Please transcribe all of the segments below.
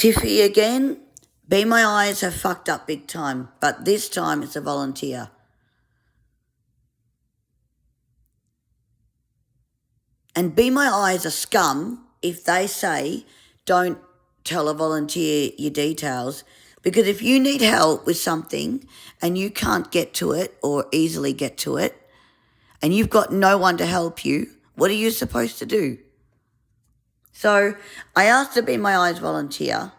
Tiffy again. Be My Eyes have fucked up big time, but this time it's a volunteer. And Be My Eyes are scum if they say don't tell a volunteer your details, because if you need help with something and you can't get to it or easily get to it and you've got no one to help you, what are you supposed to do? So I asked to Be My Eyes volunteer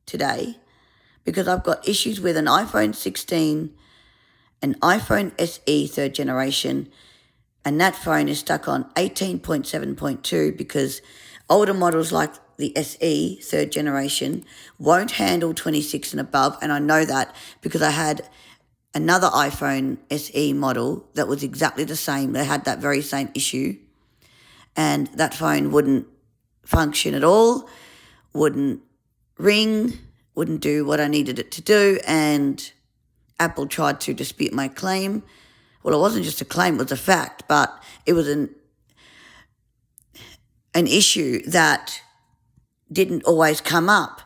today because I've got issues with an iPhone 16, an iPhone SE 3rd generation, and that phone is stuck on 18.7.2 because older models like the SE 3rd generation won't handle 26 and above, and I know that because I had another iPhone SE model that was exactly the same. They had that very same issue, and that phone wouldn't function at all, wouldn't ring, wouldn't do what I needed it to do, and Apple tried to dispute my claim. Well, it wasn't just a claim, it was a fact, but it was an issue that didn't always come up.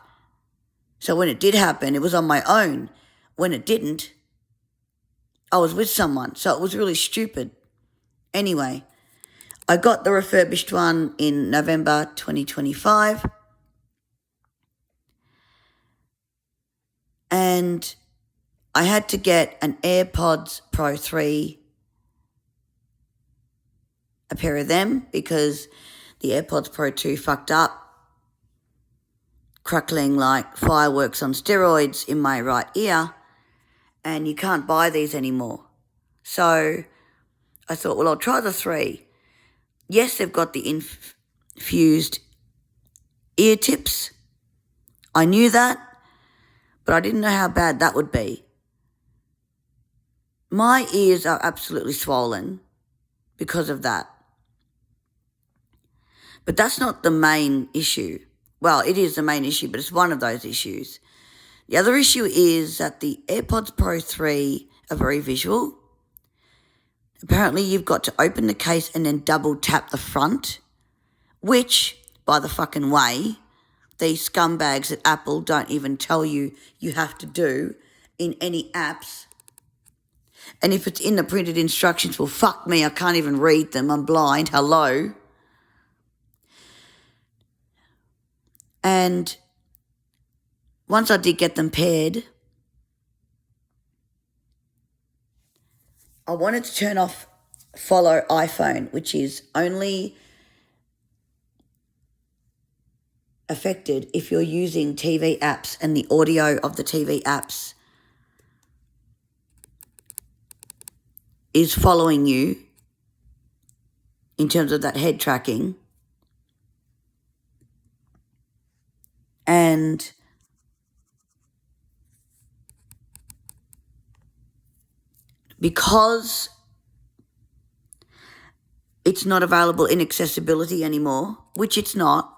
So when it did happen, it was on my own. When it didn't, I was with someone, so it was really stupid. Anyway, I got the refurbished one in November 2025, and I had to get an AirPods Pro 3, a pair of them, because the AirPods Pro 2 fucked up, crackling like fireworks on steroids in my right ear, and you can't buy these anymore. So I thought, well, I'll try the 3. Yes, they've got the infused ear tips. I knew that, but I didn't know how bad that would be. My ears are absolutely swollen because of that. But that's not the main issue. Well, it is the main issue, but it's one of those issues. The other issue is that the AirPods Pro 3 are very visual. Apparently, you've got to open the case and then double tap the front, which, by the fucking way, these scumbags at Apple don't even tell you you have to do in any apps. And if it's in the printed instructions, well, fuck me, I can't even read them. I'm blind. Hello. And once I did get them paired, I wanted to turn off Follow iPhone, which is only affected if you're using TV apps and the audio of the TV apps is following you in terms of that head tracking. And because it's not available in accessibility anymore, which it's not,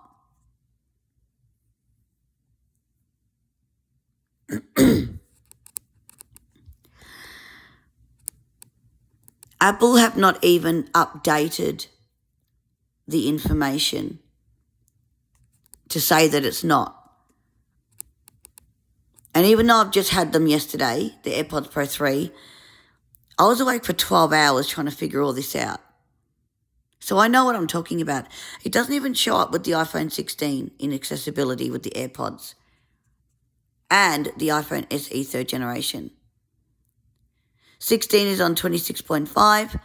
Apple have not even updated the information to say that it's not. And even though I've just had them yesterday, the AirPods Pro 3, I was awake for 12 hours trying to figure all this out. So I know what I'm talking about. It doesn't even show up with the iPhone 16 in accessibility with the AirPods and the iPhone SE 3rd generation. 16 is on 26.5,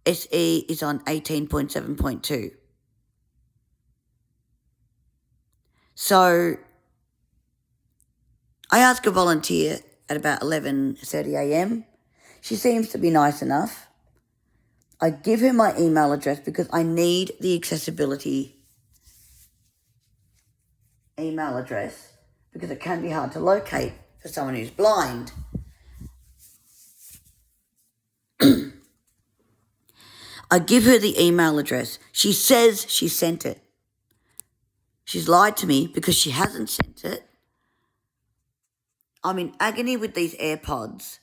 SE is on 18.7.2. So I asked a volunteer at about 11:30 a.m. She seems to be nice enough. I give her my email address because I need the accessibility email address because it can be hard to locate for someone who's blind. I give her the email address. She says she sent it. She's lied to me because she hasn't sent it. I'm in agony with these AirPods.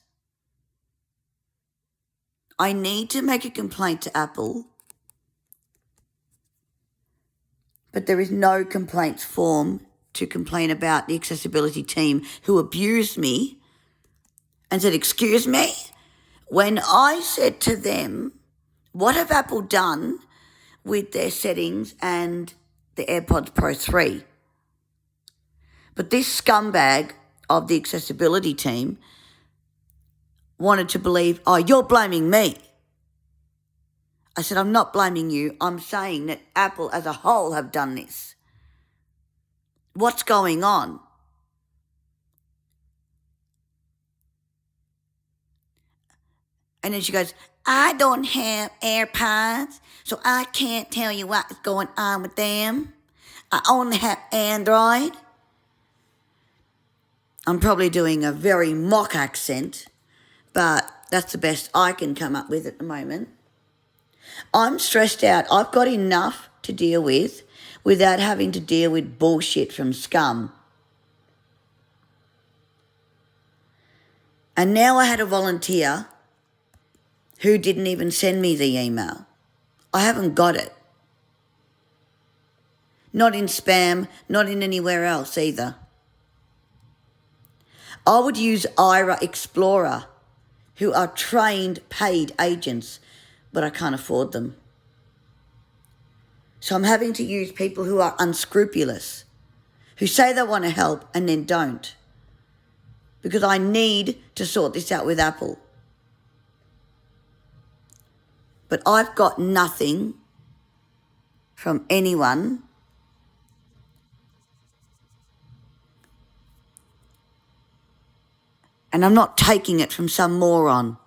I need to make a complaint to Apple, but there is no complaints form to complain about the accessibility team who abused me and said, "Excuse me?" When I said to them, what have Apple done with their settings and the AirPods Pro 3? But this scumbag of the accessibility team wanted to believe, "Oh, you're blaming me." I said, "I'm not blaming you. I'm saying that Apple as a whole have done this. What's going on?" And then she goes, "I don't have AirPods, so I can't tell you what's going on with them. I only have Android." I'm probably doing a very mock accent, but that's the best I can come up with at the moment. I'm stressed out. I've got enough to deal with without having to deal with bullshit from scum. And now I had a volunteer who didn't even send me the email. I haven't got it. Not in spam, not in anywhere else either. I would use Aira Explorer, who are trained paid agents, but I can't afford them. So I'm having to use people who are unscrupulous, who say they want to help and then don't, because I need to sort this out with Apple. But I've got nothing from anyone. And I'm not taking it from some moron.